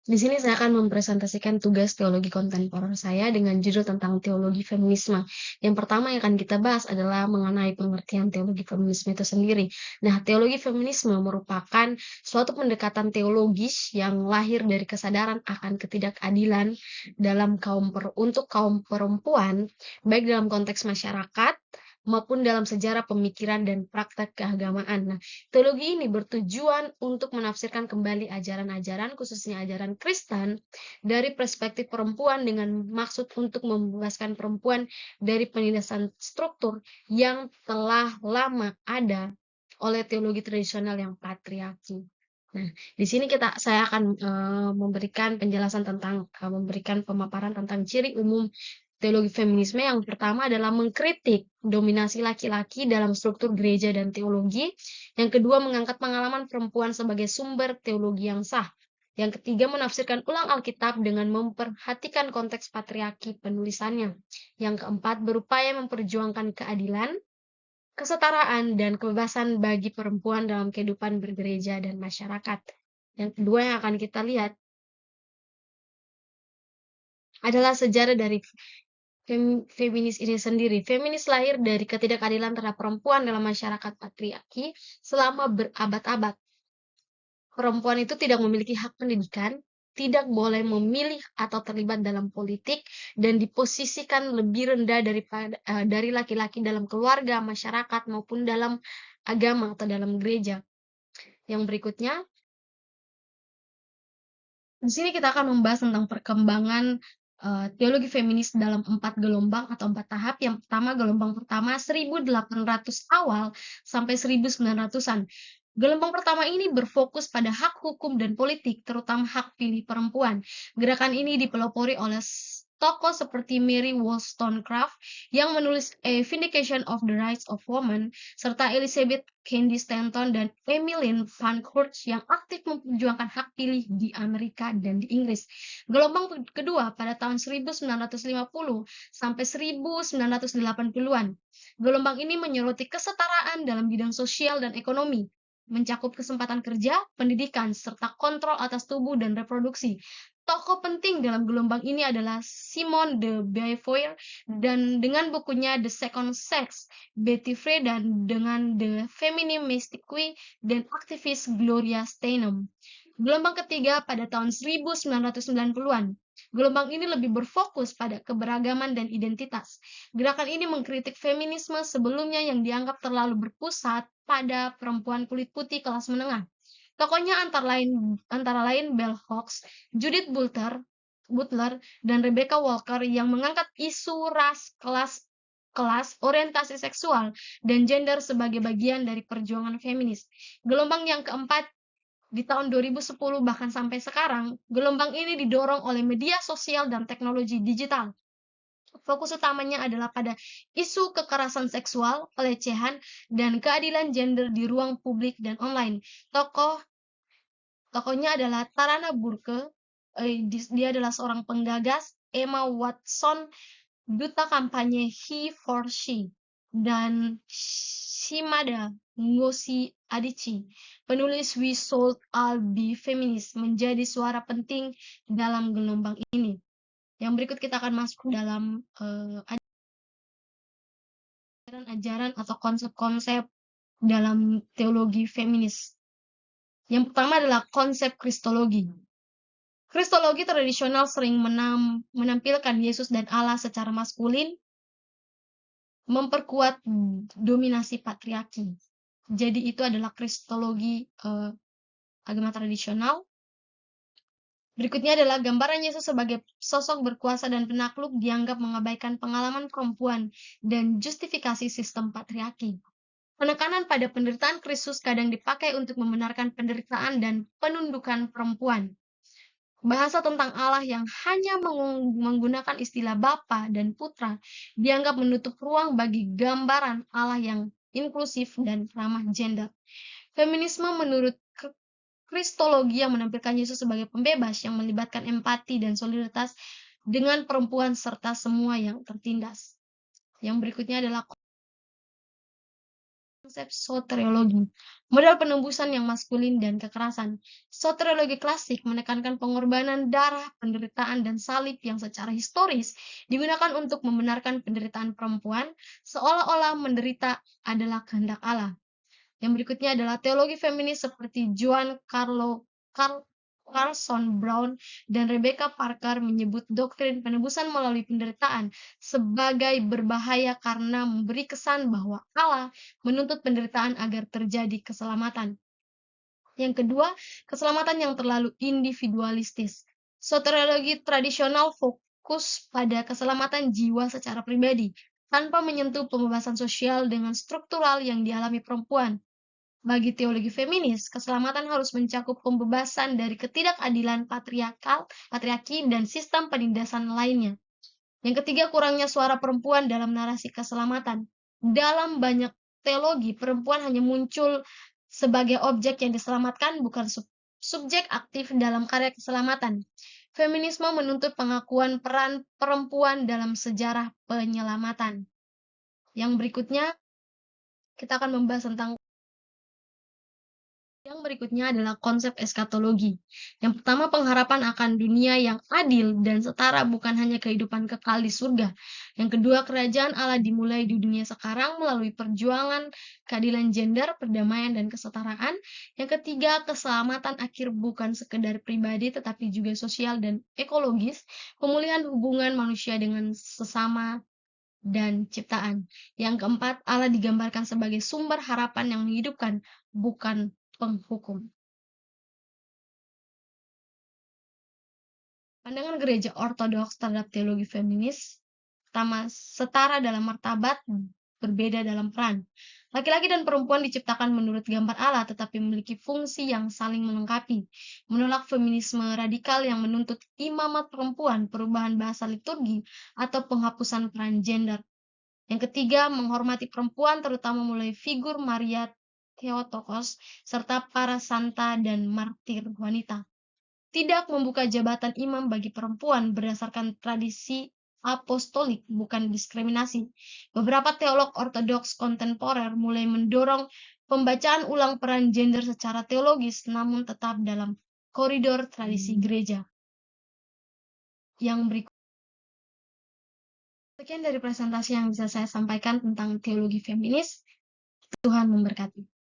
Di sini saya akan mempresentasikan tugas teologi kontemporer saya dengan judul tentang teologi feminisme. Yang pertama yang akan kita bahas adalah mengenai pengertian teologi feminisme itu sendiri. Nah, teologi feminisme merupakan suatu pendekatan teologis yang lahir dari kesadaran akan ketidakadilan untuk kaum perempuan, baik dalam konteks masyarakat maupun dalam sejarah pemikiran dan praktek keagamaan. Nah, teologi ini bertujuan untuk menafsirkan kembali ajaran-ajaran, khususnya ajaran Kristen, dari perspektif perempuan dengan maksud untuk membebaskan perempuan dari penindasan struktur yang telah lama ada oleh teologi tradisional yang patriarki. Nah, di sini saya akan memberikan penjelasan memberikan pemaparan tentang ciri umum teologi feminisme. Yang pertama adalah mengkritik dominasi laki-laki dalam struktur gereja dan teologi. Yang kedua, mengangkat pengalaman perempuan sebagai sumber teologi yang sah. Yang ketiga, menafsirkan ulang Alkitab dengan memperhatikan konteks patriarki penulisannya. Yang keempat, berupaya memperjuangkan keadilan, kesetaraan, dan kebebasan bagi perempuan dalam kehidupan bergereja dan masyarakat. Yang kedua yang akan kita lihat adalah sejarah dari feminis ini sendiri. Feminis lahir dari ketidakadilan terhadap perempuan dalam masyarakat patriarki selama berabad-abad. Perempuan itu tidak memiliki hak pendidikan, tidak boleh memilih atau terlibat dalam politik, dan diposisikan lebih rendah dari laki-laki dalam keluarga, masyarakat, maupun dalam agama atau dalam gereja. Yang berikutnya, di sini kita akan membahas tentang perkembangan teologi feminis dalam 4 gelombang atau 4 tahap. Yang pertama, gelombang pertama 1800 awal sampai 1900-an. Gelombang pertama ini berfokus pada hak hukum dan politik, terutama hak pilih perempuan. Gerakan ini dipelopori oleh tokoh seperti Mary Wollstonecraft yang menulis A Vindication of the Rights of Women, serta Elizabeth Cady Stanton dan Emmeline Pankhurst yang aktif memperjuangkan hak pilih di Amerika dan di Inggris. Gelombang kedua pada tahun 1950 sampai 1980-an. Gelombang ini menyoroti kesetaraan dalam bidang sosial dan ekonomi, mencakup kesempatan kerja, pendidikan, serta kontrol atas tubuh dan reproduksi. Tokoh penting dalam gelombang ini adalah Simone de Beauvoir dan dengan bukunya The Second Sex, Betty Friedan dengan The Feminine Mystique dan aktivis Gloria Steinem. Gelombang ketiga pada tahun 1990-an. Gelombang ini lebih berfokus pada keberagaman dan identitas. Gerakan ini mengkritik feminisme sebelumnya yang dianggap terlalu berpusat pada perempuan kulit putih kelas menengah. Tokohnya antara lain Bell Hooks, Judith Butler, dan Rebecca Walker yang mengangkat isu ras, kelas, orientasi seksual, dan gender sebagai bagian dari perjuangan feminis. Gelombang yang keempat di tahun 2010 bahkan sampai sekarang, gelombang ini didorong oleh media sosial dan teknologi digital. Fokus utamanya adalah pada isu kekerasan seksual, pelecehan, dan keadilan gender di ruang publik dan online. Tokohnya adalah Tarana Burke, dia adalah seorang penggagas, Emma Watson, duta kampanye He for She, dan Shimada Ngozi Adichie, penulis We Should All Be Feminist, menjadi suara penting dalam gelombang ini. Yang berikut kita akan masuk dalam ajaran atau konsep-konsep dalam teologi feminis. Yang pertama adalah konsep kristologi. Kristologi tradisional sering menampilkan Yesus dan Allah secara maskulin, memperkuat dominasi patriarki. Jadi itu adalah kristologi agama tradisional. Berikutnya adalah gambaran Yesus sebagai sosok berkuasa dan penakluk dianggap mengabaikan pengalaman perempuan dan justifikasi sistem patriarki. Penekanan pada penderitaan Kristus kadang dipakai untuk membenarkan penderitaan dan penundukan perempuan. Bahasa tentang Allah yang hanya menggunakan istilah Bapa dan Putra dianggap menutup ruang bagi gambaran Allah yang inklusif dan ramah gender. Feminisme menurut kristologi yang menampilkan Yesus sebagai pembebas yang melibatkan empati dan solidaritas dengan perempuan serta semua yang tertindas. Yang berikutnya adalah Konsep soteriologi, model penembusan yang maskulin dan kekerasan. Soteriologi klasik menekankan pengorbanan darah, penderitaan, dan salib yang secara historis digunakan untuk membenarkan penderitaan perempuan, seolah-olah menderita adalah kehendak Allah. Yang berikutnya adalah teologi feminis seperti Carlson Brown dan Rebecca Parker menyebut doktrin penebusan melalui penderitaan sebagai berbahaya karena memberi kesan bahwa Allah menuntut penderitaan agar terjadi keselamatan. Yang kedua, keselamatan yang terlalu individualistis. Soteriologi tradisional fokus pada keselamatan jiwa secara pribadi, tanpa menyentuh pembebasan sosial dengan struktural yang dialami perempuan. Bagi teologi feminis, keselamatan harus mencakup pembebasan dari ketidakadilan patriarki, dan sistem penindasan lainnya. Yang ketiga, kurangnya suara perempuan dalam narasi keselamatan. Dalam banyak teologi, perempuan hanya muncul sebagai objek yang diselamatkan, bukan subjek aktif dalam karya keselamatan. Feminisme menuntut pengakuan peran perempuan dalam sejarah penyelamatan. Yang berikutnya, kita akan membahas tentang yang berikutnya adalah konsep eskatologi. Yang pertama, pengharapan akan dunia yang adil dan setara, bukan hanya kehidupan kekal di surga. Yang kedua, kerajaan Allah dimulai di dunia sekarang melalui perjuangan keadilan gender, perdamaian, dan kesetaraan. Yang ketiga, keselamatan akhir bukan sekedar pribadi tetapi juga sosial dan ekologis, pemulihan hubungan manusia dengan sesama dan ciptaan. Yang keempat, Allah digambarkan sebagai sumber harapan yang menghidupkan, bukan penghukum. Pandangan gereja ortodoks terhadap teologi feminis, pertama, setara dalam martabat, berbeda dalam peran. Laki-laki dan perempuan diciptakan menurut gambar Allah, tetapi memiliki fungsi yang saling melengkapi. Menolak feminisme radikal yang menuntut imamat perempuan, perubahan bahasa liturgi, atau penghapusan peran gender. Yang ketiga, menghormati perempuan, terutama mulai figur Maria Theotokos, serta para santa dan martir wanita. Tidak membuka jabatan imam bagi perempuan berdasarkan tradisi apostolik, bukan diskriminasi. Beberapa teolog ortodoks kontemporer mulai mendorong pembacaan ulang peran gender secara teologis, namun tetap dalam koridor tradisi gereja. Yang berikut. Sekian dari presentasi yang bisa saya sampaikan tentang teologi feminis. Tuhan memberkati.